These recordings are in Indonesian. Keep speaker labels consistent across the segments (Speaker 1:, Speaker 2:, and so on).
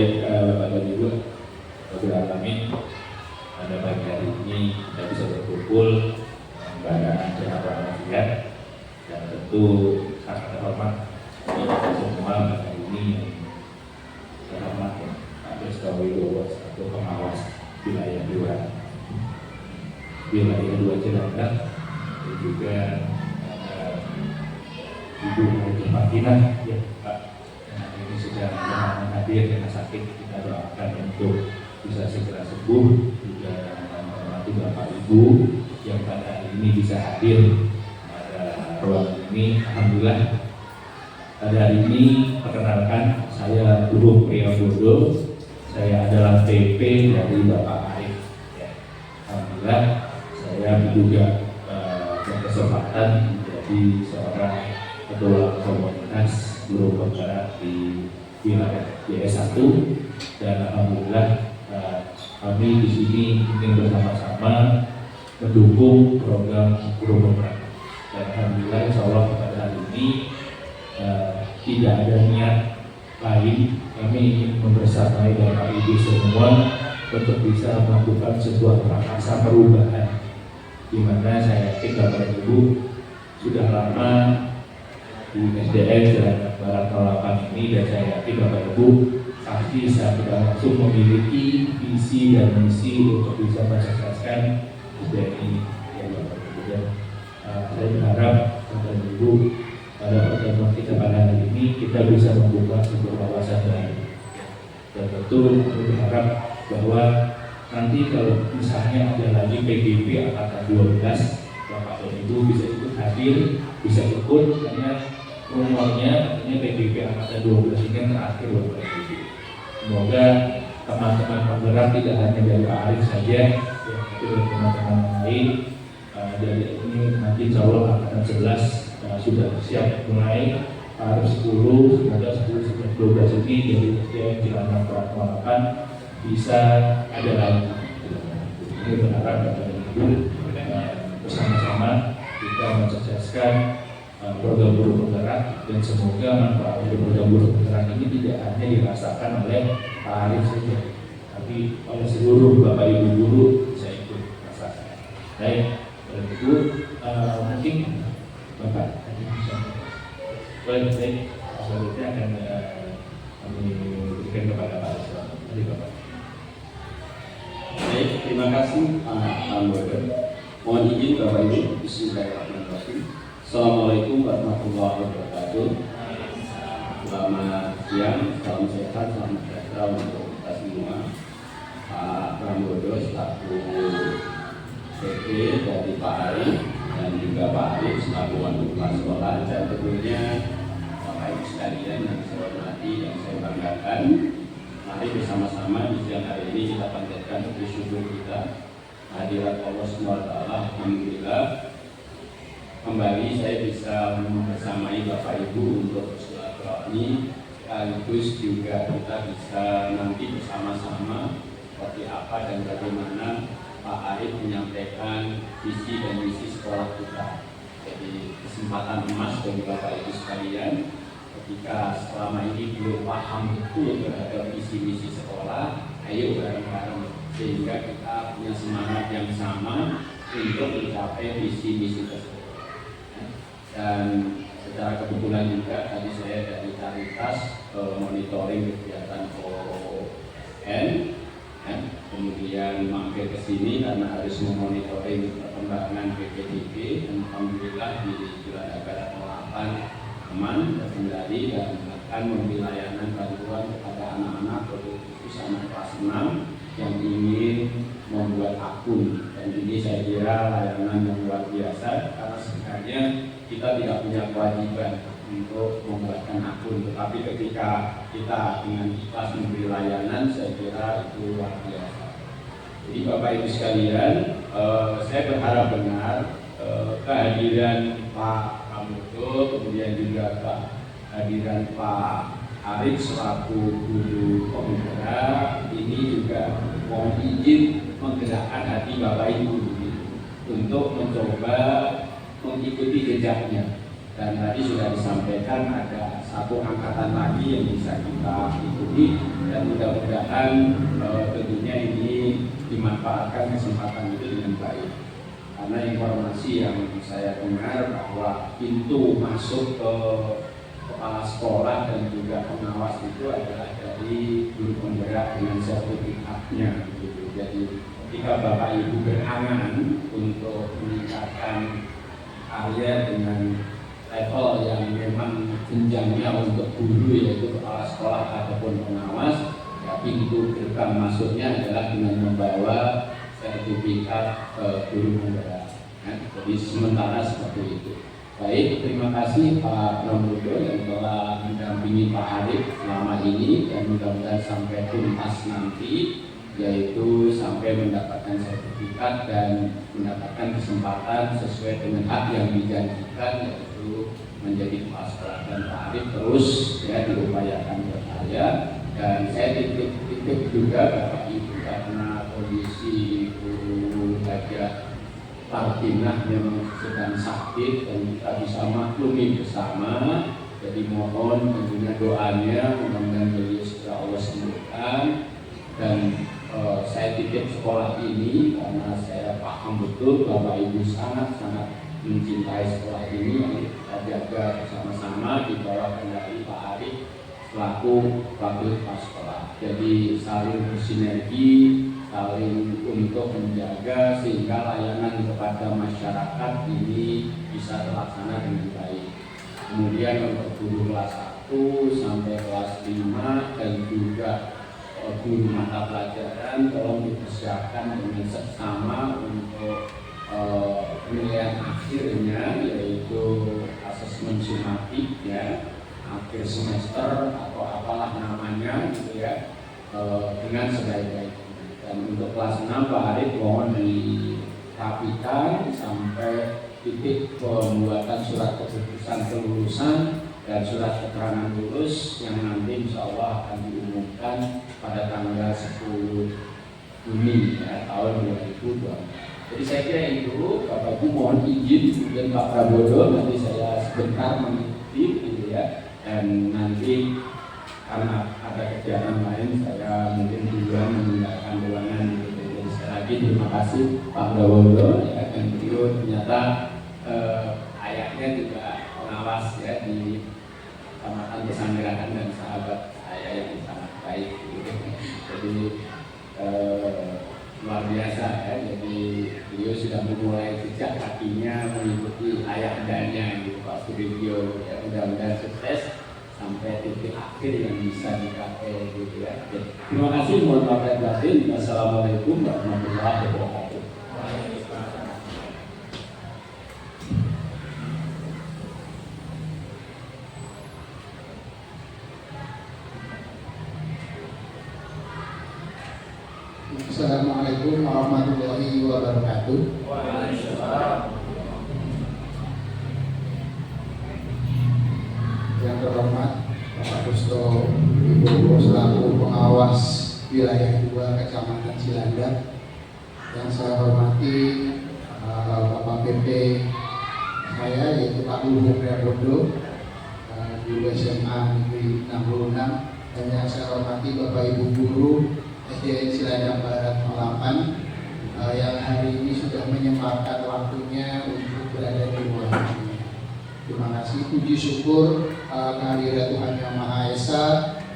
Speaker 1: Baik, Bapak dan Ibu, Alamin, pada pagi hari ini kita bisa berkumpul keadaan sehat walafiat dan tentu sangat terhormat kita semua pada hari ini yang terhormat Pak Desto Widowo selaku pengawas wilayah 2 Cilandak dan juga Ibu Haji Fatinah ya Pak, yang hari ini sedang hadir karena sakit. Kita doakan untuk bisa segera sembuh, juga menghormati Bapak Ibu yang pada hari ini bisa hadir pada ruangan ini. Alhamdulillah. Pada hari ini perkenalkan, saya Guru Priyobodo, saya adalah PP dari Bapak Arif ya. Alhamdulillah saya juga berkesempatan menjadi seorang ketua komunitas guru penggerak di wilayah JS1 dan alhamdulillah kami di sini ingin bersama-sama mendukung program guru penggerak dan alhamdulillah insyaallah pada hari ini tidak ada niat lain, kami ingin membersamai Bapak Ibu semua untuk bisa melakukan sebuah prakarsa perubahan di mana saya yakin Bapak Ibu sudah lama di SDN Cilandak Barat 08 ini dan saya yakin Bapak Ibu pasti sudah langsung memiliki visi dan misi untuk bisa mensukseskan SDN ini ya Bapak Ibu. Dan saya berharap Bapak Ibu pada pertemuan kita pada hari ini kita bisa membuka sebuah wawasan baru dan tentu kami berharap bahwa nanti kalau misalnya ada lagi PGP angkatan 12 Bapak dan Ibu bisa ikut hadir, bisa ikut karena rumornya katanya PGP angkatan 12 ini terakhir Bapak Ibu. Semoga teman-teman penggerak tidak hanya dari Pak Arif saja, ya, tapi dari teman-teman lain. Dari ini nanti insya Allah angkatan 11 sudah siap mulai. Pak Arif 10, semoga 10, 12 ini dari SDN Cilandak Barat 08 bisa ada lagi. Ini berharap Bapak Ibu bersama-sama kita mensukseskan program guru penggerak dan semoga manfaat dari program guru penggerak ini tidak hanya dirasakan oleh Pak Arif saja, tapi oleh seluruh Bapak Ibu guru bisa ikut rasakan. Baik, oleh itu mungkin Bapak baik, selanjutnya akan kami berikan kepada Pak Arif. Mari Bapak.
Speaker 2: Baik, terima kasih Pak Bodo. Mohon izin Bapak Ibu, Bismillahirrahmanirrahim. Assalamualaikum warahmatullahi wabarakatuh. Selamat siang, salam sehat, salam sejahtera untuk kita semua. Pak Pramodo selaku PP dari Pak Arif dan juga Pak Arif selaku wali kepala sekolah dan tentunya Bapak Ibu sekalian yang saya hormati dan saya banggakan. Mari bersama-sama di siang hari ini kita panjatkan puji syukur kita hadirat Allah SWT. Alhamdulillah kembali saya bisa membersamai Bapak Ibu untuk bersilaturahmi, sekaligus juga kita bisa nanti bersama-sama seperti apa dan bagaimana Pak Arif menyampaikan visi dan misi sekolah kita. Jadi kesempatan emas bagi Bapak Ibu sekalian ketika selama ini belum paham betul terhadap visi misi sekolah, ayo bareng-bareng sehingga kita punya semangat yang sama untuk mencapai visi misi tersebut. Dan secara kebetulan juga tadi saya dari Caritas monitoring kegiatan ON, kemudian mampir ke sini karena harus memonitoring perkembangan PPDB dan alhamdulillah di Cilandak Barat 8 aman terkendali dan akan memberi layanan bantuan kepada anak-anak khusus anak kelas 6 yang ingin membuat akun. Dan ini saya kira layanan yang luar biasa karena sebenarnya kita tidak punya kewajiban untuk membuatkan akun, tetapi ketika kita dengan ikhlas memberi layanan, saya kira itu luar biasa. Jadi Bapak Ibu sekalian, saya berharap benar kehadiran Pak Pramodo, kemudian juga kehadiran Pak Arif selaku guru penggerak ini juga mohon izin menggerakkan hati Bapak Ibu untuk mencoba mengikuti jejaknya. Dan tadi sudah disampaikan ada satu angkatan lagi yang bisa kita ikuti dan mudah-mudahan tentunya ini dimanfaatkan kesempatan itu dengan baik. Karena informasi yang saya dengar bahwa pintu masuk ke kepala sekolah dan juga pengawas itu adalah dari guru penggerak dengan sertifikatnya gitu. Jadi ketika Bapak Ibu berangan untuk meningkatkan karya dengan level yang memang jenjangnya untuk guru yaitu kepala sekolah ataupun pengawas, ya pintu gerbang masuknya adalah dengan membawa sertifikat guru penggerak. Jadi sementara seperti itu. Baik, terima kasih Pak Pramodo yang telah mendampingi Pak Arif selama ini dan mudah-mudahan sampai tuntas nanti, yaitu sampai mendapatkan sertifikat dan mendapatkan kesempatan sesuai dengan hak yang dijanjikan, yaitu menjadi kepala sekolah. Dan Pak Arif terus ya diupayakan berkarya, dan saya titip juga Bapak Ibu karena kondisi Ibu Haja Partinah yang sedang sakit dan kita bisa maklumi bersama. Jadi mohon tentunya doanya, mudah-mudahan beliau segera Allah sembuhkan. Dan saya titip sekolah ini karena saya paham betul Bapak Ibu sangat-sangat mencintai sekolah ini. Kita jaga bersama-sama di bawah kendali Pak Arif selaku wakil kepala sekolah. Jadi saling bersinergi, saling untuk menjaga sehingga layanan kepada masyarakat ini bisa terlaksana dengan baik. Kemudian untuk guru kelas 1 sampai kelas 5 dan juga guru mata pelajaran tolong dipersiapkan dengan seksama untuk penilaian akhirnya, yaitu asesmen sumatif ya, akhir semester atau apalah namanya gitu ya, dengan sebaik-baiknya. Dan untuk kelas 6 Pak Arif mohon dirapikan sampai titik pembuatan surat keputusan kelulusan dan surat keterangan lulus yang nanti insya Allah akan diumumkan pada tanggal 10 Juni ya, tahun 2020. Jadi saya kira itu, Bapak Ibu mohon izin kemudian Pak Prabowo nanti saya sebentar mengikuti gitu ya, dan nanti karena ada kegiatan lain saya mungkin duluan meninggalkan ruangan gitu. Jadi sekali lagi terima kasih Pak Prabowo ya, dan beliau ternyata ayahnya juga pengawas ya di Kecamatan Pesanggerahan dan sahabat saya yang sangat baik gitu. Jadi luar biasa ya, jadi beliau sudah memulai jejak kakinya mengikuti ayah-ayahnya gitu Pak Sudibyo ya, mudah-mudahan sukses sampai titik akhir yang bisa dicapai gitu ya. Terima kasih, mohon maaf lahir batin. Wassalamualaikum warahmatullahi wabarakatuh.
Speaker 3: Assalamualaikum warahmatullahi wabarakatuh. Yang terhormat Bapak Kusto Ibu selaku pengawas wilayah 2 Kecamatan Cilandak, yang saya hormati Bapak PP saya yaitu Pak Luhur Prabowo di SMA Negeri 66, dan yang saya hormati Bapak Ibu guru SDN Cilandak Barat 08 yang hari ini sudah menyempatkan waktunya untuk berada di ruangan ini. Terima kasih, puji syukur kehadirat Tuhan Yang Maha Esa,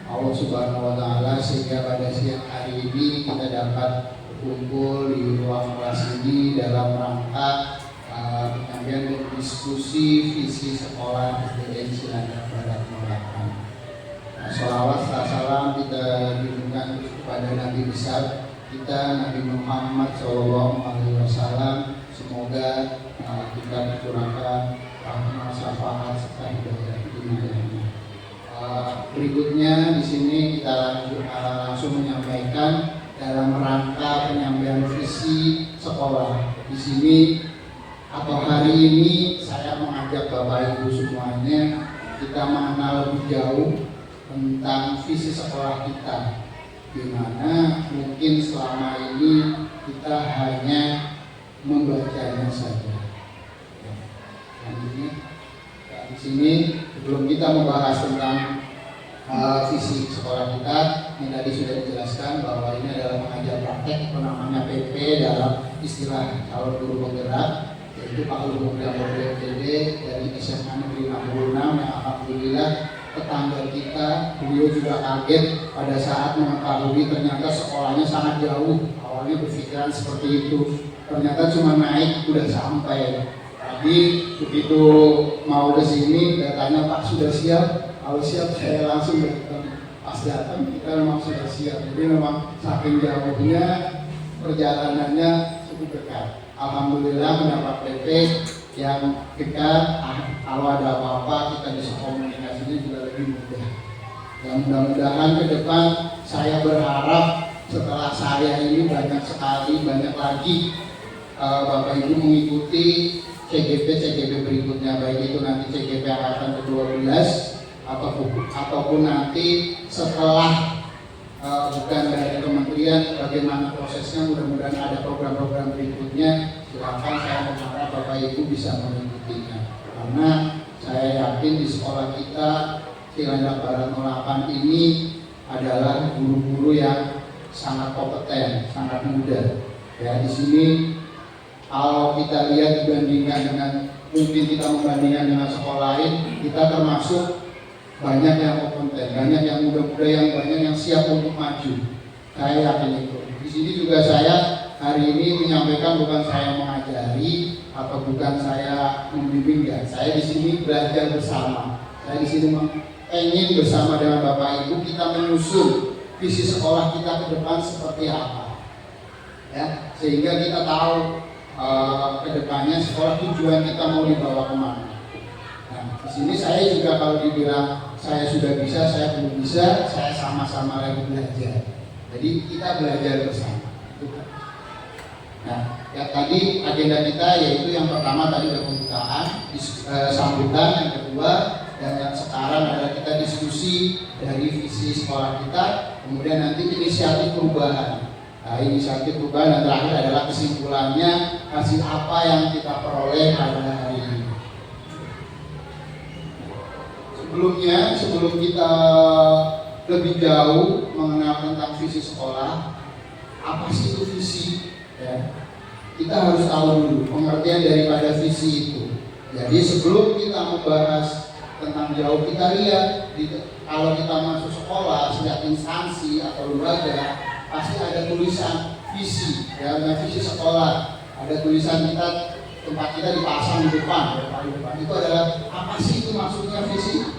Speaker 3: Allah Subhanahu wa Ta'ala, sehingga pada siang hari ini kita dapat berkumpul di ruang kelas ini dalam rangka penyampaian dan diskusi visi sekolah SDN Cilandak Barat 08. Sholawat salam kita junjungkan kepada Nabi besar kita, Nabi Muhammad SAW. Semoga kita tercurahkan rahmat, syafaat serta hidayah hidayahnya. Berikutnya di sini kita langsung menyampaikan dalam rangka penyampaian visi sekolah. Di sini atau hari ini saya mengajak Bapak Ibu semuanya kita mengenal lebih jauh tentang visi sekolah kita, di mana mungkin selama ini kita hanya membacanya saja. Dan di sini sebelum kita membahas tentang visi sekolah kita, yang tadi sudah dijelaskan bahwa ini adalah pengajar praktek atau namanya PP dalam istilah calon guru penggerak, yaitu Pak Luhur BPD dari SMA Negeri 66 yang alhamdulillah tetangga kita. Beliau juga kaget pada saat mengetahui ternyata sekolahnya sangat jauh. Awalnya berpikiran seperti itu, ternyata cuma naik udah sampai. Jadi begitu mau ke sini datanya, Pak sudah siap? Kalau siap saya langsung datang. Pas datang kita memang sudah siap. Jadi memang saking jauhnya perjalanannya cukup dekat. Alhamdulillah mendapat PP yang dekat. Kalau ada apa-apa kita bisa komunikasinya juga lebih mudah. Dan mudah-mudahan ke depan saya berharap setelah saya ini banyak lagi Bapak Ibu mengikuti CGP berikutnya, baik itu nanti CGP angkatan ke-12 ataupun nanti setelah bukan dari kementerian, bagaimana prosesnya. Mudah-mudahan ada program-program berikutnya. Silakan, saya berharap Bapak Ibu bisa mengikutinya, karena saya yakin di sekolah kita Cilandak Barat 08 ini adalah guru-guru yang sangat kompeten, sangat muda. Ya, di sini kalau kita lihat dibandingkan dengan, mungkin kita membandingkan dengan sekolah lain, kita termasuk banyak yang kompeten, banyak yang muda-muda, yang banyak yang siap untuk maju. Saya yakin itu. Di sini juga saya hari ini menyampaikan, bukan saya mengajari atau bukan saya membimbing, ya. Saya di sini belajar bersama. Saya di sini ingin bersama dengan Bapak Ibu kita menyusun visi sekolah kita ke depan seperti apa, ya, sehingga kita tahu ke depannya sekolah tujuan kita mau dibawa kemana. Nah, di sini saya juga kalau dibilang saya sudah bisa, saya belum bisa, saya sama-sama lagi belajar. Jadi kita belajar bersama. Nah, ya tadi agenda kita yaitu yang pertama tadi pembukaan, sambutan, yang kedua, dan yang sekarang adalah kita diskusi dari visi sekolah kita, kemudian nanti inisiatif perubahan. Nah, inisiatif perubahan dan terakhir adalah kesimpulannya, hasil apa yang kita peroleh pada hari ini. Sebelum kita lebih jauh mengenal tentang visi sekolah, apa sih itu visi? Ya, kita harus tahu dulu pengertian daripada visi itu. Jadi sebelum kita membahas tentang jauh, kita lihat kalau kita masuk sekolah, setiap instansi atau lembaga pasti ada tulisan visi, ya, visi sekolah. Ada tulisan tempat kita dipasang di depan. Itu adalah apa sih itu maksudnya visi?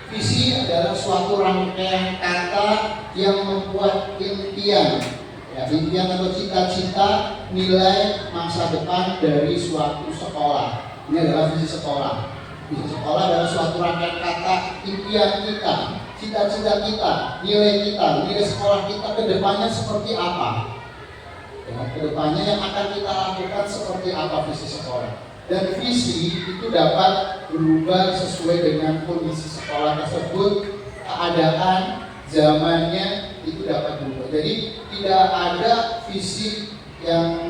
Speaker 3: Visi adalah suatu rangkaian kata yang membuat impian, ya, impian atau cita-cita nilai masa depan dari suatu sekolah. Ini adalah visi sekolah. Visi sekolah adalah suatu rangkaian kata impian kita, cita-cita kita, nilai sekolah kita ke depannya seperti apa. Ya, ke depannya yang akan kita lakukan seperti apa visi sekolah. Dan visi itu dapat berubah sesuai dengan kondisi sekolah tersebut, keadaan, zamannya itu dapat berubah. Jadi tidak ada visi yang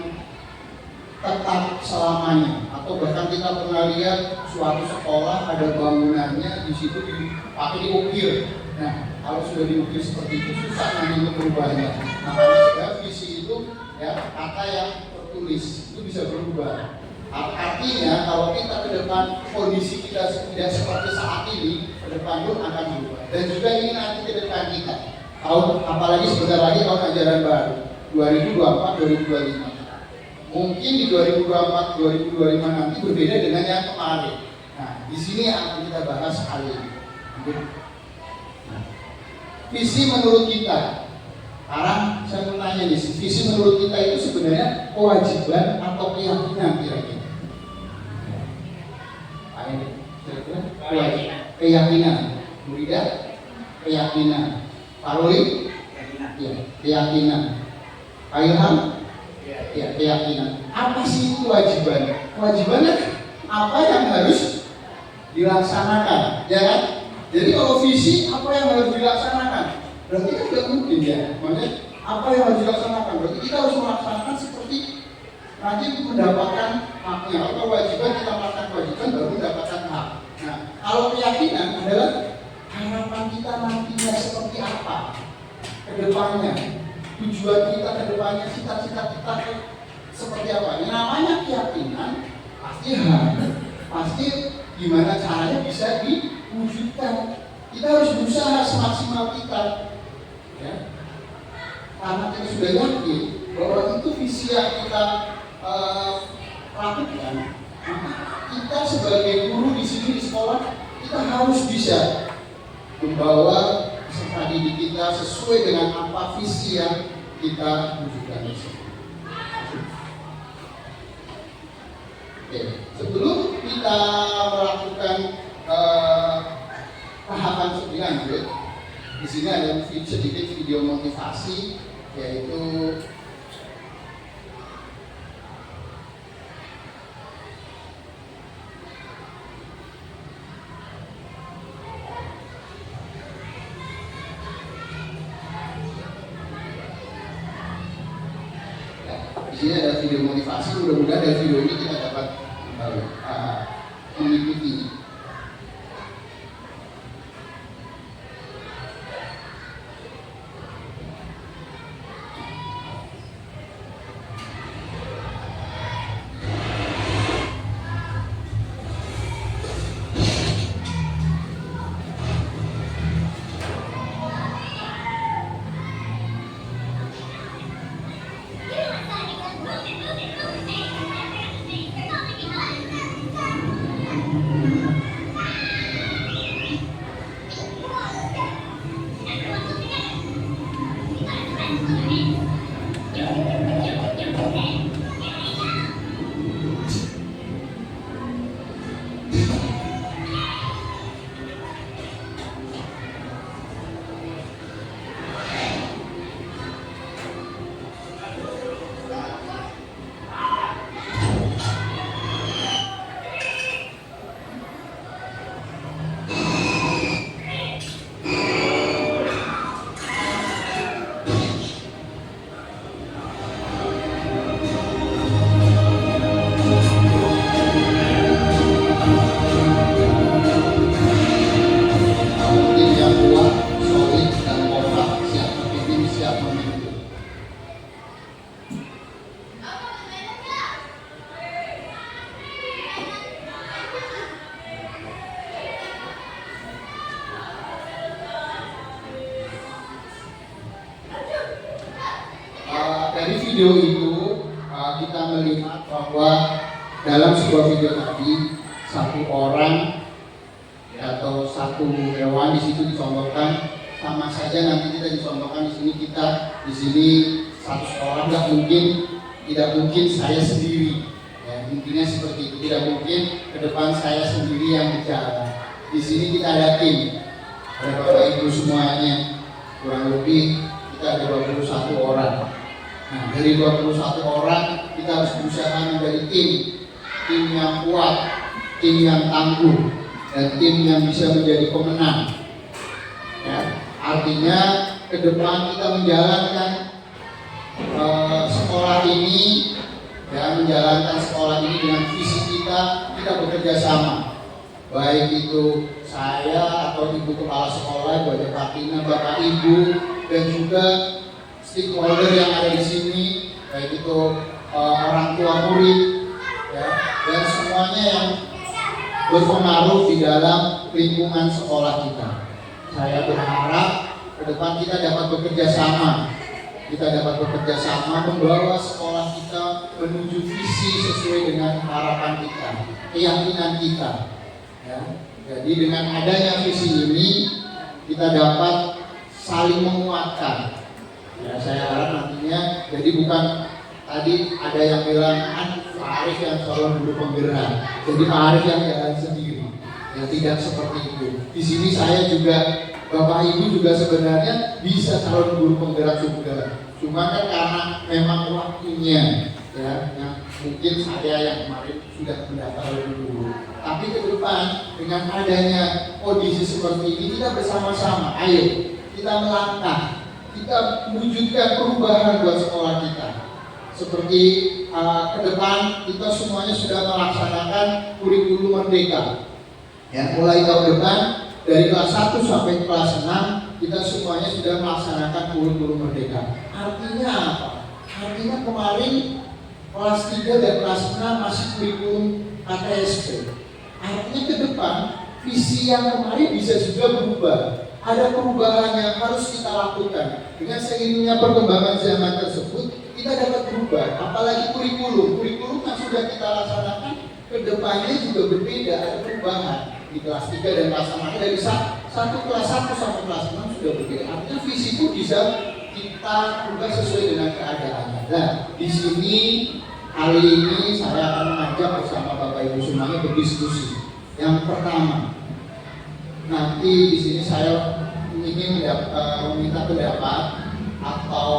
Speaker 3: tetap selamanya. Atau bahkan kita pernah lihat suatu sekolah ada bangunannya di situ dipakai diukir. Nah, kalau sudah diukir seperti itu susah nanti untuk berubahnya. Makanya visi itu, ya, kata yang tertulis itu bisa berubah. Artinya kalau kita ke depan kondisi kita tidak seperti saat ini, ke depan pun akan berubah. Dan juga ini nanti ke depan kita. Apalagi sebentar lagi tahun ajaran baru 2024-2025. Mungkin di 2024-2025 nanti berbeda dengan yang kemarin. Nah, di sini yang akan kita bahas kali ini. Visi menurut kita. Sekarang saya mau nanya nih, visi menurut kita itu sebenarnya kewajiban atau keyakinan kira-kira? Keyakinan. Murida? Keyakinan. Pak Roli? Ya, keyakinan. Pak Ilham? Ya, keyakinan. Apa sih kewajiban? Kewajibannya apa yang harus dilaksanakan, ya kan? Jadi kalau visi apa yang harus dilaksanakan? Berarti kan tidak mungkin, ya. Maksudnya apa yang harus dilaksanakan? Berarti kita harus melaksanakan seperti nanti mendapatkan haknya. Kalau kewajiban kita melaksanakan kewajiban baru mendapatkan hak. Nah, kalau keyakinan adalah harapan kita nantinya seperti apa ke depannya, tujuan kita ke depannya, cita-cita kita seperti apa. Yang namanya keyakinan pasti gimana caranya bisa diwujudkan. Kita harus berusaha semaksimal kita, ya. Karena kita sudah yakin bahwa itu visi yang kita lakukan. Maka kita sebagai guru di sini di sekolah, kita harus bisa membawa peserta didik kita sesuai dengan apa visi yang kita wujudkan. Oke, sebelum kita melakukan tahapan lebih lanjut, di sini ada sedikit video motivasi, yaitu di sini ada video motivasi. Mudah-mudahan dari video ini kita dapat mengikuti. Dari video itu kita melihat bahwa dalam sebuah video tadi satu orang atau satu hewan di situ dicontohkan, sama saja nanti kita dicontohkan di sini satu sekolah. Tidak mungkin saya sendiri, ya, intinya seperti itu. Tidak mungkin ke depan saya sendiri yang bicara. Di sini kita ada tim, ada Bapak Ibu semuanya, kurang lebih kita ada 21 orang. Nah, dari 21 orang kita harus berusaha menjadi tim yang kuat, tim yang tangguh, dan tim yang bisa menjadi pemenang. Ya, artinya ke depan kita menjalankan sekolah ini, ya, menjalankan sekolah ini dengan visi kita bekerja sama. Baik itu saya atau Ibu Kepala Sekolah, Bapak Fatina, Bapak Ibu, dan juga stakeholder yang ada di sini, baik itu orang tua murid, ya, dan semuanya yang berpengaruh di dalam lingkungan sekolah kita. Saya berharap ke depan kita dapat bekerja sama. Membawa sekolah kita menuju visi sesuai dengan harapan kita, keyakinan kita. Ya. Jadi dengan adanya visi ini kita dapat saling menguatkan. Ya, saya harap nantinya jadi bukan tadi ada yang bilang Pak Arif yang calon guru penggerak, jadi Pak Arif yang jalan sendiri. Ya, tidak seperti itu. Di sini saya juga, Bapak Ibu juga sebenarnya bisa calon guru penggerak juga. Cuma kan karena memang waktunya, ya, yang mungkin saya yang kemarin sudah mendaftar lebih dulu. Tapi ke depan dengan adanya kondisi seperti ini kita bersama-sama, ayo kita melangkah, kita mewujudkan perubahan buat sekolah kita. Seperti ke depan kita semuanya sudah melaksanakan kurikulum merdeka. Ya, mulai tahun depan dari kelas 1 sampai kelas 6 kita semuanya sudah melaksanakan kurikulum merdeka. Artinya apa? Artinya kemarin kelas 3 dan kelas 6 masih kurikulum KTSP. Artinya ke depan visi yang kemarin bisa juga berubah. Ada perubahan yang harus kita lakukan. Dengan seiringnya perkembangan zaman tersebut, kita dapat berubah. Apalagi kurikulum yang sudah kita laksanakan, kedepannya juga berbeda, ada perubahan. Di kelas 3 dan kelas 6 dari kelas 1 sampai kelas 6 sudah berbeda. Artinya visi itu bisa kita ubah sesuai dengan keadaannya. Nah, di sini kali ini saya akan mengajak bersama Bapak Ibu semuanya berdiskusi. Yang pertama, nanti di sini saya ingin meminta pendapat atau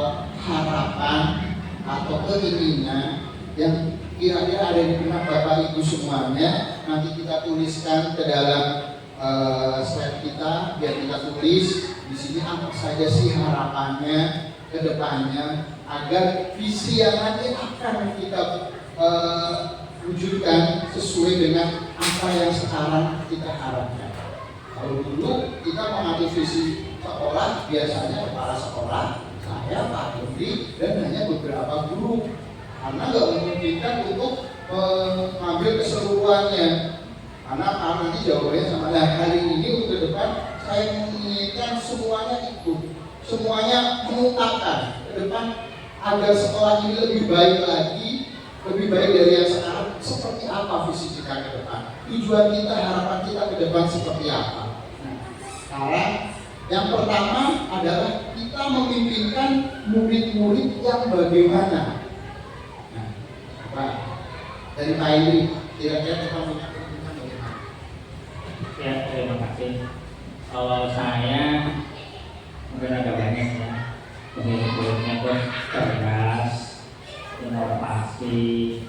Speaker 3: harapan atau keinginan yang kira-kira ada di benak Bapak Ibu semuanya. Nanti kita tuliskan ke dalam slide kita, biar kita tulis di sini apa saja sih harapannya ke depannya agar visi yang nanti akan kita wujudkan sesuai dengan apa yang sekarang kita harapkan. Kalau dulu kita mengatur visi sekolah, biasanya kepala sekolah, saya, Pak Dodi, dan hanya beberapa guru. Karena nggak memungkinkan untuk mengambil keseluruhannya. Karena nanti jawabannya sama. Nah, kali ini untuk ke depan saya menginginkan semuanya ikut, semuanya mengungkapkan ke depan agar sekolah ini lebih baik lagi, lebih baik dari yang sekarang. Seperti apa visi kita ke depan? Tujuan kita, harapan kita ke depan seperti apa? Nah, sekarang yang pertama adalah kita memimpinkan murid-murid yang bagaimana. Nah, Pak, dari Pak Indri, kira-kira kita punya pemimpin bagaimana?
Speaker 4: Ya, terima kasih. Kalau saya mungkin agak banyak ya. Pemimpinnya pun cerdas, inovatif,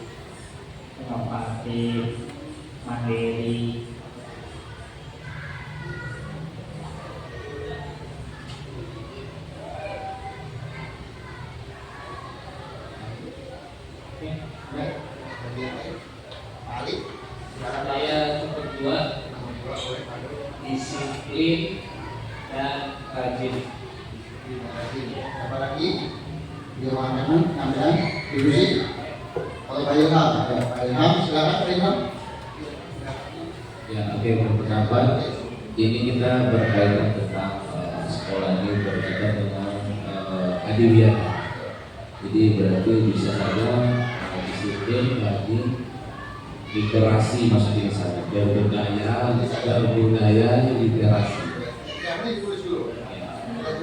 Speaker 4: mandiri.
Speaker 5: Saya cukup kuat, disiplin dan rajin.
Speaker 3: Apa lagi? Diamankan, tambahan, diskusi. Kalau Pak Ilham, Pak Ilham, silakan Pak Ilham.
Speaker 1: Ya, oke, berpendapat ini kita berkaitan tentang sekolah ini berkaitan dengan adiwiyah. Jadi berarti bisa saja disiplin, rajin, literasi maksudnya sana, berbudaya, literasi.
Speaker 3: Yang ini ditulis dulu.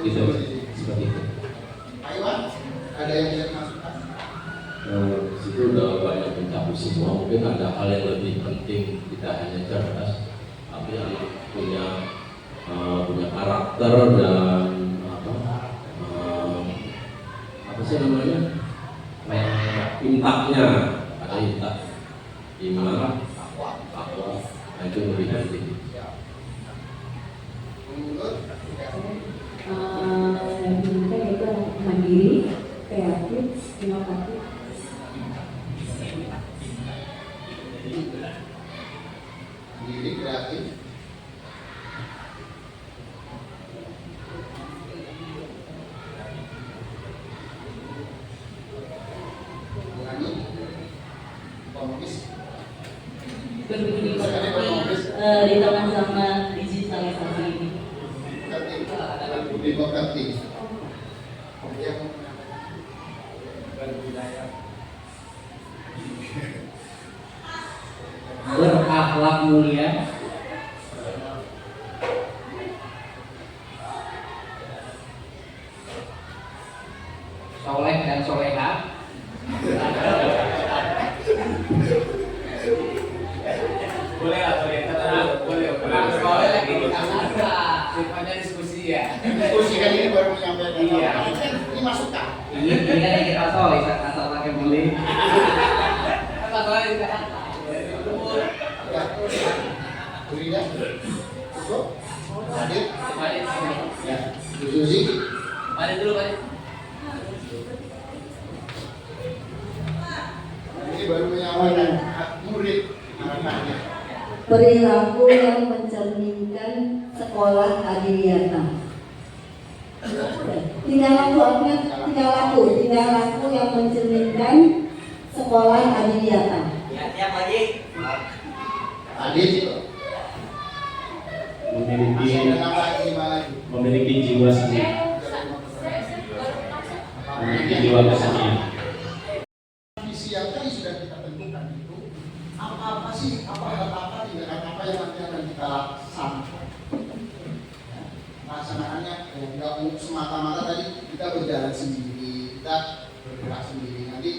Speaker 1: Itu seperti itu.
Speaker 3: Pak Iwan, ada yang bisa dimasukkan?
Speaker 2: Situ udah banyak mencakup semua. Mungkin ada hal yang lebih penting, tidak hanya cerdas, tapi yang punya karakter dan apa sih namanya, impaknya, ada impak, iman, takwa, itu lebih penting.
Speaker 6: Yang penting itu mandiri, kreatif, inovatif.
Speaker 3: Mandiri, kreatif.
Speaker 6: Di tengah zaman digitalisasi ini.
Speaker 3: Demokrasi.
Speaker 4: Berakhlak mulia, soleh dan soleha,
Speaker 5: Boleh lah, boleh. Sekolah lagi di kamar, sifatnya diskusi ya.
Speaker 3: Diskusi kan ini baru menyampaikan.
Speaker 5: Iya.
Speaker 3: Ini masukan.
Speaker 4: ini kan kita soleh asal pakai boleh.
Speaker 5: Masalah di sana.
Speaker 3: Ya. Berikan. Cukup. Hadir.
Speaker 5: Balik,
Speaker 3: Ya. Diskusi.
Speaker 5: balik dulu, balik.
Speaker 3: Ini baru menyampaikan murid harapannya.
Speaker 7: perilaku yang mencerminkan sekolah adiwiyata. Tinggal laku yang mencerminkan sekolah adiwiyata.
Speaker 4: Ya, tiap lagi.
Speaker 3: Adit
Speaker 2: memiliki jiwa seni, memiliki jiwa kesenian.
Speaker 3: visi yang tadi sudah kita tentukan itu apa sih, apa tindakan apa yang nanti akan kita laksanakan. Laksanakannya nggak semata-mata tadi kita berjalan sendiri, kita bergerak sendiri. Nanti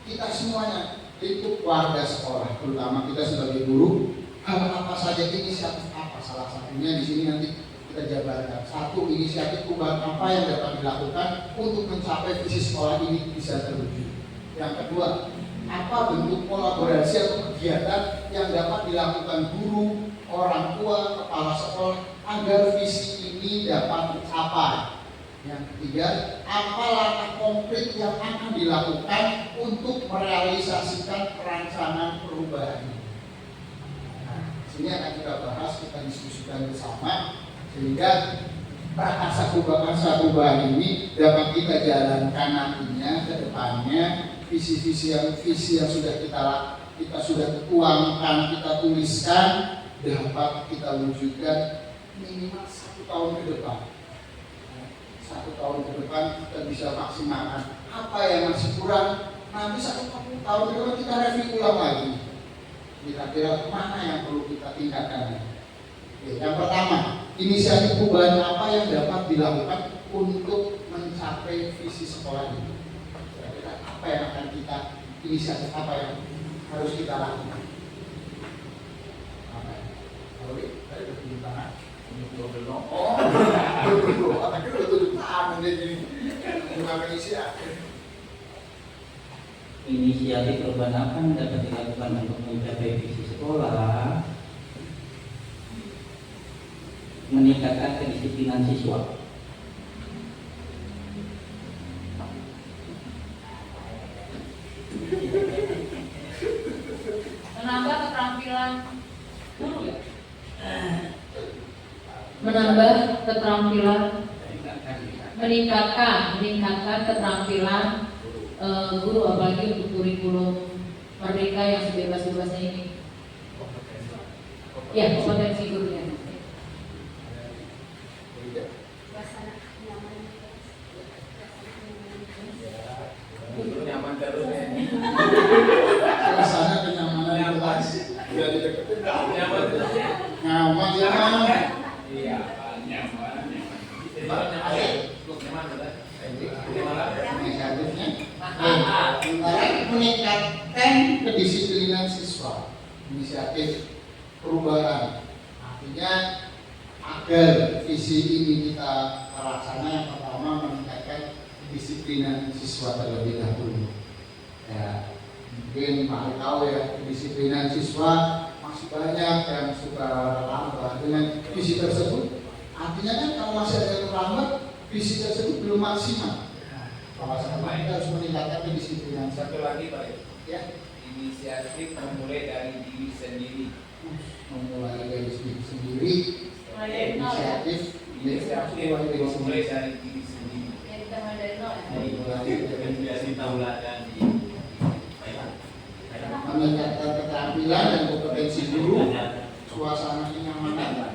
Speaker 3: kita semuanya itu warga sekolah, terutama kita sebagai guru, hal apa saja, inisiatif apa, salah satunya di sini nanti kita jabarkan. Satu, inisiatif perubahan apa yang dapat dilakukan untuk mencapai visi sekolah ini bisa terwujud. Yang kedua, apa bentuk kolaborasi atau kegiatan yang dapat dilakukan guru, orang tua, kepala sekolah agar visi ini dapat tercapai. Yang ketiga, apa langkah konkret yang akan dilakukan untuk merealisasikan perancangan perubahan ini. Nah, sini akan kita bahas, kita diskusikan bersama sehingga bahasa perubahan ini dapat kita jalankan nantinya ke depannya. Visi yang sudah kita sudah tuangkan, kita tuliskan dapat kita wujudkan minimal 1 tahun ke depan. 1 tahun ke depan kita bisa maksimalkan apa yang masih kurang. Nanti 1 tahun ke depan kita review ulang lagi. Kira-kira mana yang perlu kita tingkatkan. Oke, yang pertama, inisiatif perubahan apa yang dapat dilakukan untuk mencapai visi sekolah ini. Kira-kira apa yang akan kita, inisiatif apa yang harus kita lakukan. Apa ya? Kalau tadi udah tunjuk tangan. Oh, anaknya udah tunjuk tangan jadi bukan inisiatif.
Speaker 4: Inisiatif perubahan apa yang dapat dilakukan untuk mencapai visi sekolah? Meningkatkan kedisiplinan siswa.
Speaker 6: Menambah keterampilan guru ya? Menambah keterampilan, meningkatkan keterampilan guru, apalagi untuk kurikulum merdeka yang sebebas-bebasnya ini. Ya, kompetensi gurunya.
Speaker 5: Nyaman terus ya.
Speaker 3: Suasana kenyamanan di kelas udah dideketin
Speaker 5: Nyaman terus ya.
Speaker 3: nyaman.
Speaker 5: Iya, nyaman. Nyaman betul.
Speaker 3: Inisiatifnya meningkatkan kedisiplinan siswa. Inisiatif perubahan artinya agar visi ini kita terlaksana, yang pertama meningkatkan kedisiplinan siswa terlebih dahulu. Ya, mungkin Pak tahu ya, kedisiplinan siswa masih banyak yang suka lambat dengan visi tersebut. Artinya kan kalau masih ada yang lambat, visi tersebut belum maksimal. Kalau kita harus meningkatkan kedisiplinan.
Speaker 5: Satu lagi Pak,
Speaker 3: Ya,
Speaker 5: inisiatif memulai dari diri sendiri.
Speaker 3: memulai dari diri sendiri. Inisiatif
Speaker 5: Memulai dari diri sendiri.
Speaker 3: Meningkatkan keterampilan dan kompetensi guru, suasana kenyamanan,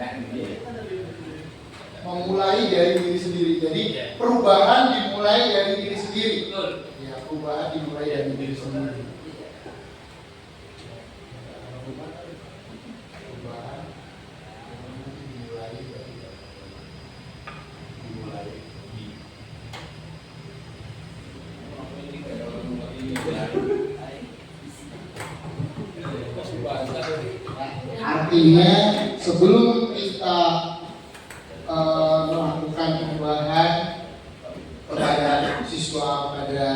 Speaker 3: memulai dari diri sendiri. Jadi perubahan dimulai dari diri sendiri. Ya, perubahan dimulai dari diri sendiri. Perubahan dimulai dari artinya sebelum kita melakukan perubahan kepada siswa, pada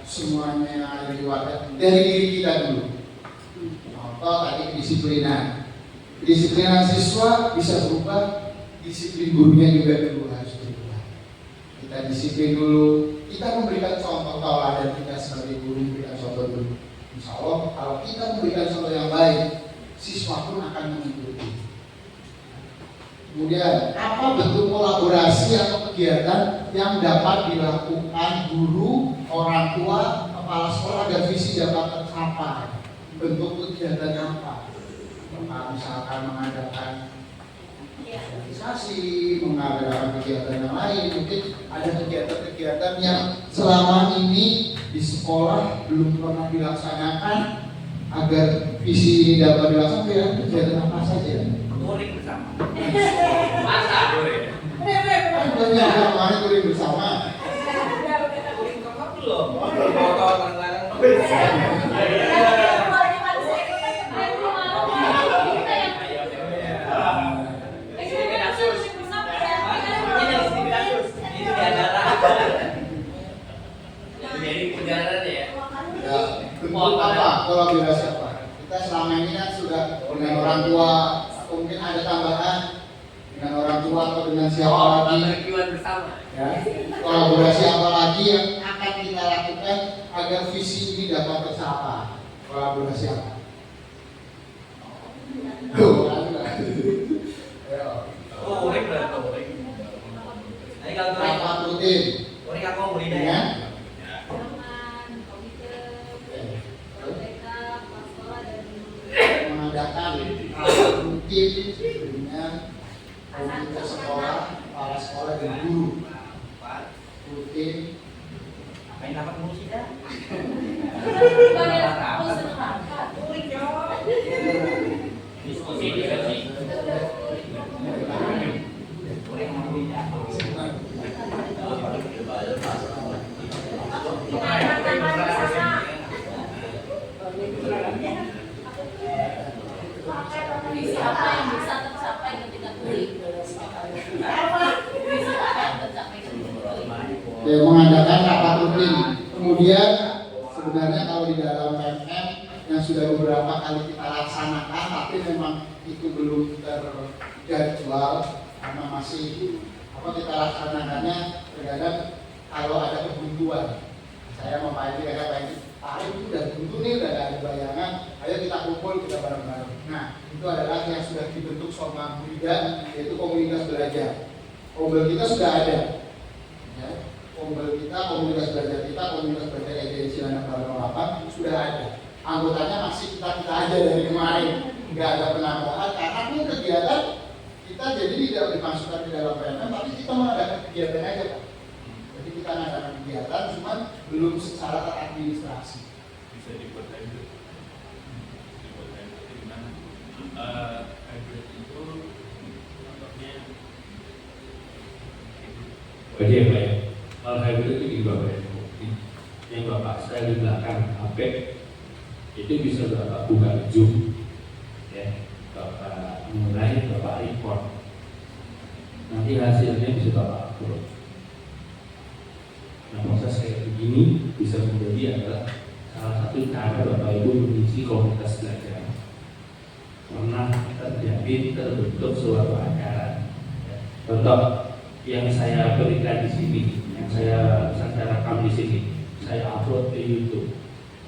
Speaker 3: semuanya yang ada di wadah, dari diri kita dulu. Contoh tadi kedisiplinan siswa bisa berubah, disiplin gurunya juga dulu harus berubah. Kita disiplin dulu, kita memberikan contoh tauladan, kita sebagai guru memberikan contoh dulu. Insya Allah kalau kita memberikan contoh yang baik, siswa pun akan mengikuti. Kemudian, apa bentuk kolaborasi atau kegiatan yang dapat dilakukan guru, orang tua, kepala sekolah agar visi dapat tercapai? Bentuk kegiatan apa? Misalkan mengadakan organisasi, mengadakan kegiatan yang lain, mungkin ada kegiatan-kegiatan yang selama ini di sekolah belum pernah dilaksanakan agar visi ini dapat dilaksanakan. Kegiatan apa saja?
Speaker 5: Touring bersama. Masa touring?
Speaker 3: Banyak yang kemarin touring bersama.
Speaker 5: Touring kemana belum? Motor bareng-bareng.
Speaker 3: Bentuk apa kolaborasi apa? Kita selama ini kan sudah dengan orang tua, atau mungkin ada tambahan dengan orang tua atau dengan siapa lagi?
Speaker 5: Berjuang bersama.
Speaker 3: Ya, kolaborasi apa lagi yang akan kita lakukan agar visi ini dapat tercapai? Kolaborasi apa?
Speaker 5: Touring berarti touring. Ini kalau touring
Speaker 3: Rapat rutin,
Speaker 5: touring aku mau beli deh.
Speaker 3: ya? Mengadakan rapat rutin dengan komunitas sekolah, kepala sekolah dan guru. Rutin.
Speaker 5: Apa yang dapat mulu sih dah? Diskusi diskusi. Touring mau beli dah.
Speaker 6: Visi apa yang bisa tercapai ketika touring? Visi apa yang tercapai ketika touring?
Speaker 3: Ya, mengadakan rapat rutin. Kemudian sebenarnya kalau di dalam PMM yang sudah beberapa kali kita laksanakan, tapi memang itu belum terjadwal karena masih kita laksanakannya terkadang kalau ada kebuntuan. Saya mau Pak Edi, Pak Edi udah buntu nih, udah ada bayangan, ayo kita kumpul, kita bareng-bareng. Nah, itu adalah yang sudah dibentuk Sorma Brida, yaitu komunitas belajar. Komunitas kita sudah ada. Ya. Komunitas belajar kita, komunitas belajar agensi anak baru sudah ada. Anggotanya masih kita aja dari kemarin, nggak ada penambahan karena ini kegiatan kita jadi tidak dimasukkan di dalam PMM, tapi kita mengadakan kegiatan aja, Pak. Jadi kita mengadakan kegiatan, cuman belum secara teradministrasi.
Speaker 1: Bisa dibuat hybrid. Gimana? Hybrid itu contohnya jadi apa ya? Kalau hybrid itu di bawah yang bapak saya di belakang HP itu bisa bapak buka Zoom, ya, bapak mulai bapak record, nanti hasilnya bisa bapak upload. Nah, proses kayak begini bisa menjadi adalah salah satu cara bapak ibu mengisi komunitas belajar. Pernah terjadi terbentuk suatu acara. Contoh yang saya berikan di sini, yang saya rekam di sini, saya upload ke YouTube.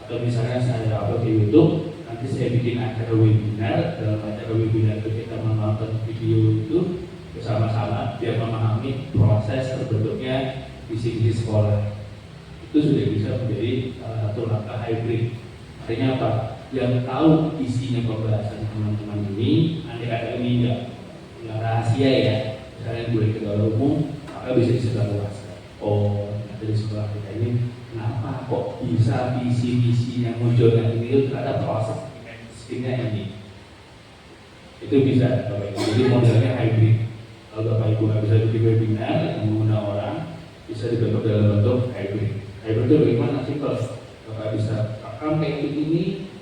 Speaker 1: Atau misalnya saya upload ke YouTube, nanti saya bikin acara webinar. Dalam acara webinar itu kita menonton video itu bersama-sama biar memahami proses terbentuknya visi-visi sekolah. Itu sudah bisa menjadi salah satu langkah hybrid. Artinya apa? Yang tahu isinya pembahasan teman-teman ini, andai kata ini nggak rahasia ya, misalnya boleh ke dalam umum, maka bisa disebarluaskan. Oh, dari sekolah kita ini kenapa kok bisa visi-visi yang muncul yang ini itu ada proses sistemnya ini. Itu bisa Bapak Ibu. Jadi modelnya hybrid. Kalau Bapak Ibu nggak bisa bikin webinar yang mengundang orang, bisa dibentuk dalam bentuk hybrid. Hybrid itu bagaimana sih kalau Bapak bisa rekam kayak begini,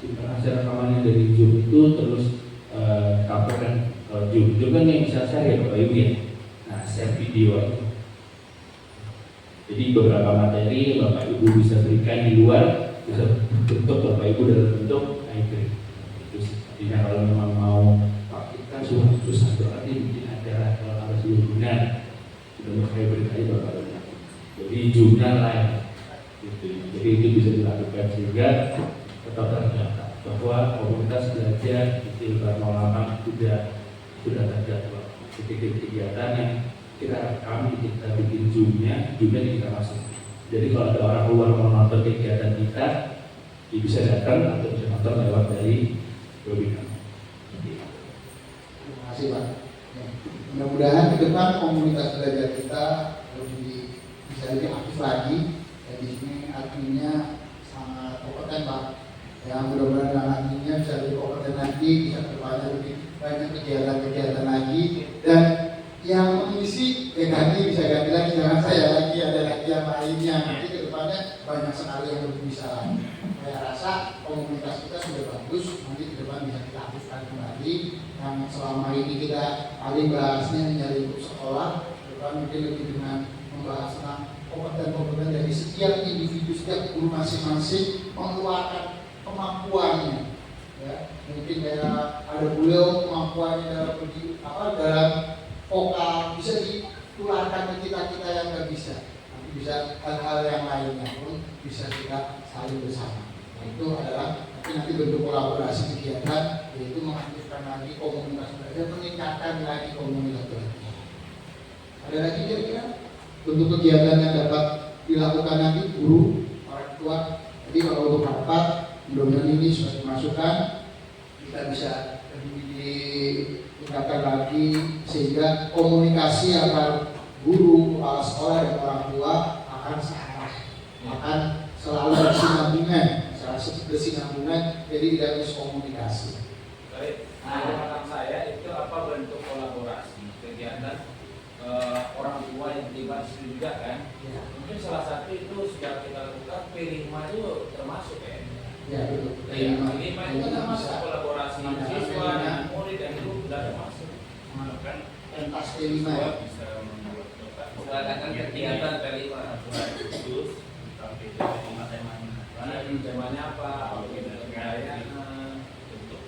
Speaker 1: simpan hasil rekamannya dari Zoom itu terus uploadkan Zoom. Zoom kan yang bisa share ya Bapak Ibu ya. Nah, share video itu. Jadi beberapa materi Bapak Ibu bisa berikan di luar, bisa bentuk Bapak Ibu dalam bentuk hybrid. Terus artinya kalau memang mau praktikkan susah berarti bikin acara kalau harus webinar bentuk hybrid aja Bapak Ibu. Jadi Zoom-nya live. Gitu. Jadi itu bisa dilakukan sehingga tetap terdata. bahwa komunitas belajar di Silver 08 sudah ada titik kegiatan yang kita rekam, kita bikin zoomnya, kita masuk. Jadi kalau ada orang luar mau nonton kegiatan kita, dia bisa datang atau bisa nonton lewat dari webinar.
Speaker 3: Terima kasih Pak. Ya. Mudah-mudahan ke depan komunitas belajar kita bisa lebih aktif lagi. Dan di sini adminnya sangat kompeten Pak. Ya, mudah-mudahan dengan adminnya bisa lebih kompeten lagi, bisa berbanyak lebih banyak kegiatan-kegiatan lagi. Dan yang mengisi ganti bisa ganti lagi, jangan saya lagi, ada lagi yang lainnya. Nanti ke depannya banyak sekali yang lebih bisa lagi. Saya rasa komunitas kita sudah bagus, nanti ke depan bisa kita aktifkan kembali. Yang selama ini kita paling bahasnya mencari sekolah, ke depan mungkin lebih dengan membahas tentang kompeten-kompeten dari setiap individu, setiap guru masing-masing mengeluarkan kemampuannya. Ya, mungkin kayak ada beliau kemampuannya dalam vokal bisa ditularkan ke kita yang nggak bisa. Nanti bisa hal-hal yang lainnya pun bisa kita saling bersama. Nah, itu adalah nanti bentuk kolaborasi kegiatan, yaitu mengaktifkan lagi komunitas belajar, meningkatkan lagi komunitas belajar. Ada lagi kira-kira bentuk kegiatan yang dapat dilakukan nanti guru, orang tua. Jadi kalau untuk rapat, mudah-mudahan ini sudah dimasukkan, kita bisa ditingkatkan lagi sehingga komunikasi antara guru, kepala sekolah dan orang tua akan searah, akan selalu bersinambungan, jadi tidak miskomunikasi.
Speaker 5: Baik, harapan saya itu apa bentuk kolaborasi kegiatan orang tua yang terlibat juga kan?
Speaker 3: Ya.
Speaker 5: Mungkin salah satu itu sudah kita lakukan P5 itu termasuk ya.
Speaker 3: Ya, betul.
Speaker 5: P5 itu termasuk kolaborasi siswa dan murid dan guru sudah termasuk. Kan
Speaker 3: pentas P5 ya.
Speaker 5: Bisa mengadakan kegiatan P5 khusus tapi temanya apa? Kayaknya untuk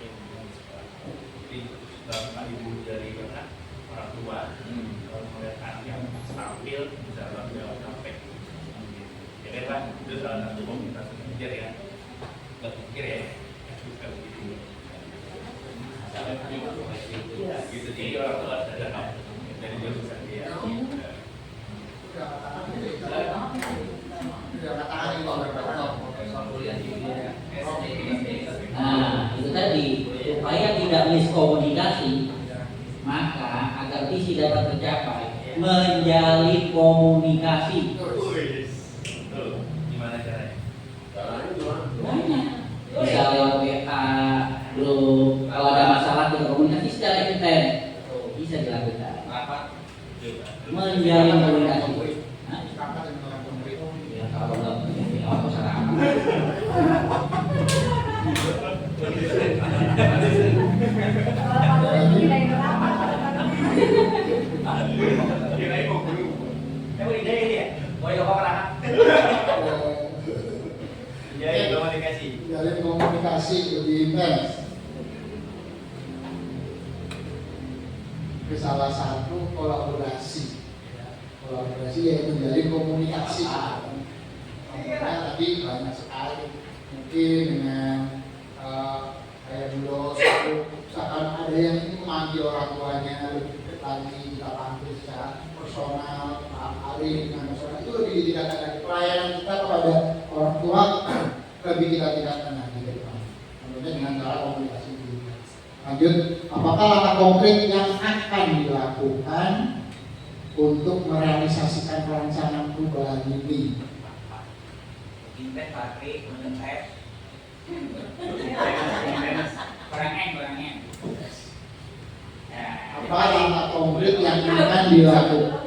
Speaker 5: dalam ibu dari orang tua kalau melihat anak yang tampil bisa dalam sampai jadi kan itu salah satu komunitas belajar ya nggak pikir ya gitu jadi orang tua ada dari jurusan dia
Speaker 4: Nah, itu tadi supaya tidak miskomunikasi, maka agar visi dapat tercapai, menjalin komunikasi.
Speaker 5: Gimana caranya?
Speaker 4: Banyak. Bisa lewat WA, grup. Kalau ada masalah kita komunikasi secara intens, bisa dilakukan. Menjalin komunikasi. Ya, kalau nggak punya apa salah.
Speaker 3: Jalin komunikasi lebih intens. Itu salah satu kolaborasi. Kolaborasi yaitu menjalin komunikasi. Karena tadi banyak sekali mungkin dengan kayak dulu misalkan ada yang memanggil orang tuanya lebih dekat lagi, kita panggil secara personal, dengan personal itu lebih ditingkatkan lagi. Pelayanan kita kepada orang tua lebih kita tingkatkan lagi ke depan. Tentunya dengan cara komunikasi ini. Lanjut, apakah langkah konkret yang akan dilakukan untuk merealisasikan rancangan perubahan ini?
Speaker 5: Intens pakai menentep.
Speaker 3: Apa langkah konkret yang akan dilakukan?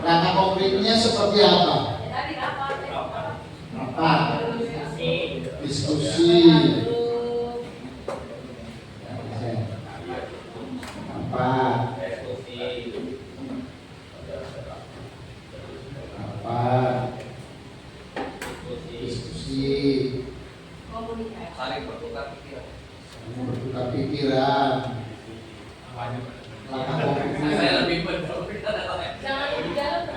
Speaker 3: Langkah konkretnya seperti apa? Apa? Diskusi. Apa? Diskusi.
Speaker 5: Saling bertukar pikiran.
Speaker 3: Bertukar pikiran. Langkah konkretnya.
Speaker 5: Saya lebih benar.
Speaker 6: Jangan di dalam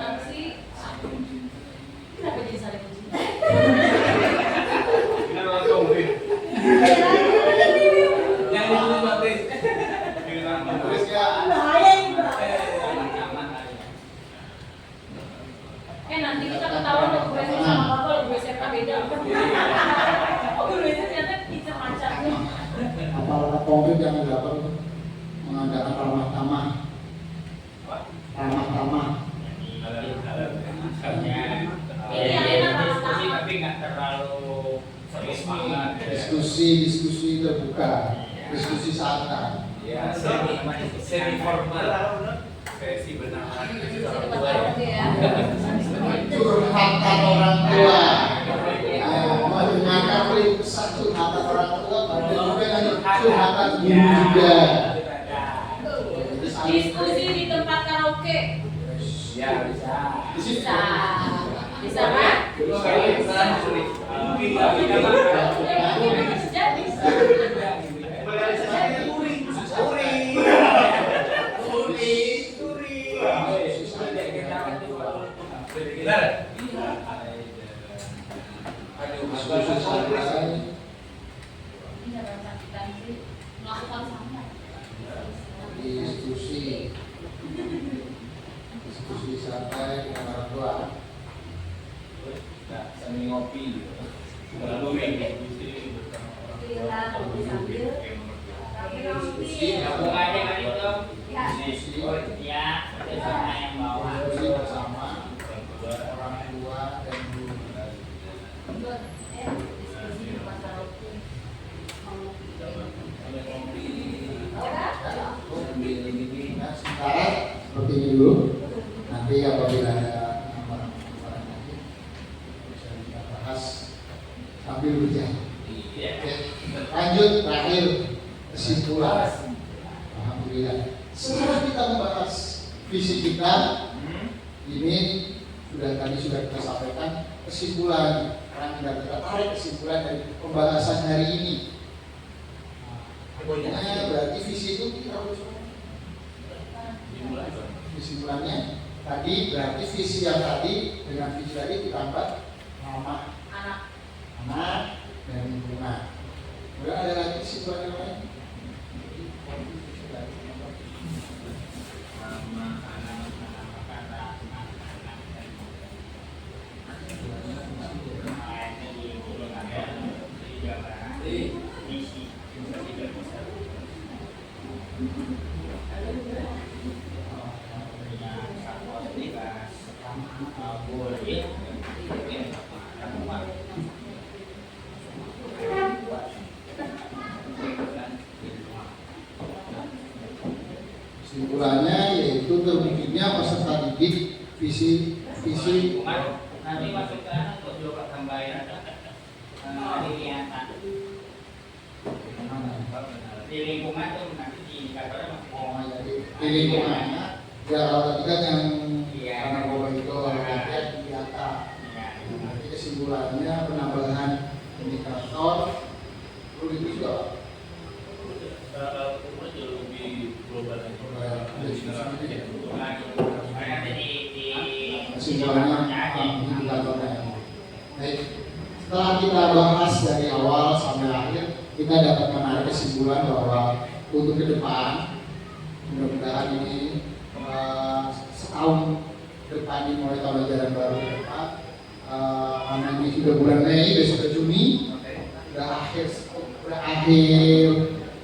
Speaker 3: mengadakan ramah tamah. Ramah tamah.
Speaker 5: Diskusi tapi nggak terlalu serius banget.
Speaker 3: Diskusi terbuka, diskusi santai.
Speaker 5: Ya, semi formal. Sesi benar.
Speaker 3: Curhatan orang tua. Mendengarkan keluh kesah curhatan orang tua, pada juga lanjut curhatan guru juga.
Speaker 6: Diskusi di tempat karaoke.
Speaker 5: Ya, bisa.
Speaker 6: Bisa. Bisa kan?
Speaker 3: Diskusi santai.
Speaker 6: Melakukan sama.
Speaker 3: Diskusi santai dengan orang tua.
Speaker 5: Sambil ngopi gitu. Lalu diskusi bersama orang tua. Diskusi gabungannya kan itu.
Speaker 3: Diskusi
Speaker 4: Ya, bersama yang bawa.
Speaker 3: diskusi bersama orang tua dan guru. Nah, sementara seperti ini dulu. Nanti apabila ada orang lagi bisa kita bahas sambil berjalan. Oke. Lanjut terakhir kesimpulan. Alhamdulillah. Setelah kita membahas visi kita, ini tadi sudah kita sampaikan kesimpulan. Karena kita tarik kesimpulan dari pembahasan hari ini. Nah, berarti visi itu kita harus kesimpulannya tadi berarti visi yang tadi dengan visi tadi ditambah nama anak dan lingkungan. Kemudian ada lagi kesimpulan yang lain. Kesimpulannya yaitu terwujudnya peserta didik visi
Speaker 4: Nanti masuk ke anak buat juga tambahin di lingkungan tuh nanti di indikatornya
Speaker 3: di lingkungannya. Ya kalau tadi kan yang karena bahwa itu lihat di data. Nanti kesimpulannya penambahan indikator perlu itu juga. Kesimpulannya indikatornya. Baik. Setelah kita bahas dari awal sampai akhir, kita dapat menarik kesimpulan bahwa untuk ke depan, mudah-mudahan ini setahun depan ini mulai tahun ajaran baru ke depan, karena ini sudah bulan Mei, besok ke Juni, sudah akhir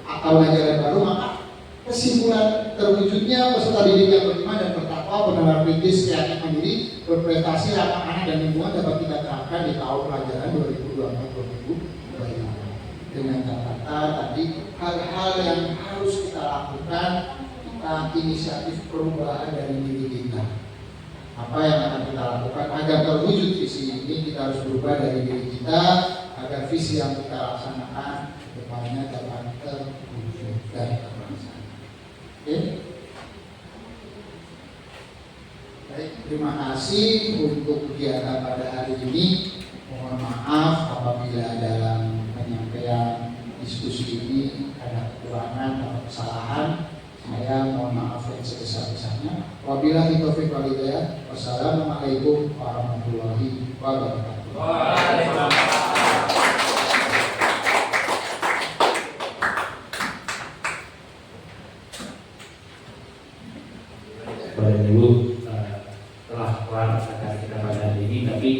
Speaker 3: tahun ajaran baru, maka kesimpulan terwujudnya peserta didik yang beriman dan bertakwa, benar-benar kritis, kreatif, mandiri, berprestasi, ramah anak dan lingkungan dapat kita terapkan di tahun pelajaran 2024-2025. Dengan catatan tadi hal-hal yang harus kita lakukan, kita inisiatif perubahan dari diri kita. Apa yang akan kita lakukan agar terwujud visi ini? Kita harus berubah dari diri kita agar visi yang kita laksanakan depannya dapat terwujud dan terlaksana. Oke. Baik, terima kasih untuk kegiatan pada hari ini. Mohon maaf apabila dalam penyampaian diskusi ini ada kekurangan atau kesalahan. Saya mohon maaf yang sebesar-besarnya. Wabillahi taufiq wal hidayah. Wassalamualaikum warahmatullahi wabarakatuh.
Speaker 1: Bapak Ibu telah kelar acara kita pada hari ini, tapi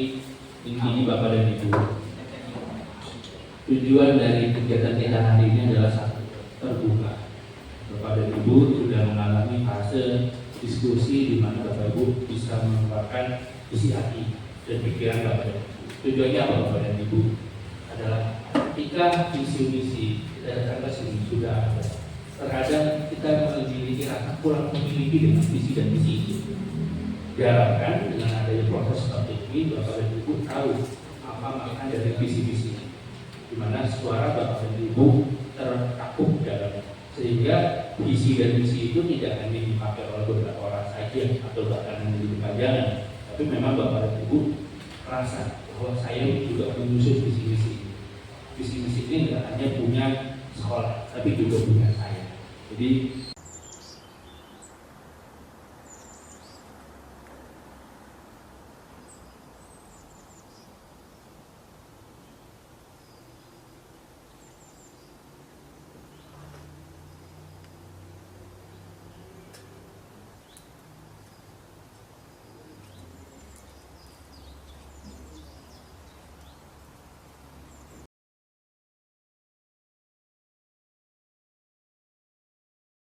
Speaker 1: intinya Bapak dan Ibu, tujuan dari kegiatan kita hari ini adalah satu, terbuka. Bapak dan Ibu sudah mengalami fase diskusi di mana Bapak Ibu bisa mengeluarkan isi hati dan pikiran Bapak Ibu. Tujuannya apa Bapak dan Ibu? Adalah ketika visi-misi kita datang ke sini sudah ada, terkadang kita memiliki rasa kurang memiliki dengan visi dan misi itu. Diharapkan dengan adanya proses seperti ini Bapak dan Ibu tahu apa makna dari visi-visi, di mana suara Bapak dan Ibu terkakuk dalam, sehingga visi dan misi itu tidak hanya dipakai oleh beberapa orang saja atau bahkan menjadi kepanjangan, tapi memang Bapak dan Ibu merasa bahwa saya juga menyusun visi-misi. Visi-misi ini tidak hanya punya sekolah, tapi juga punya saya. Jadi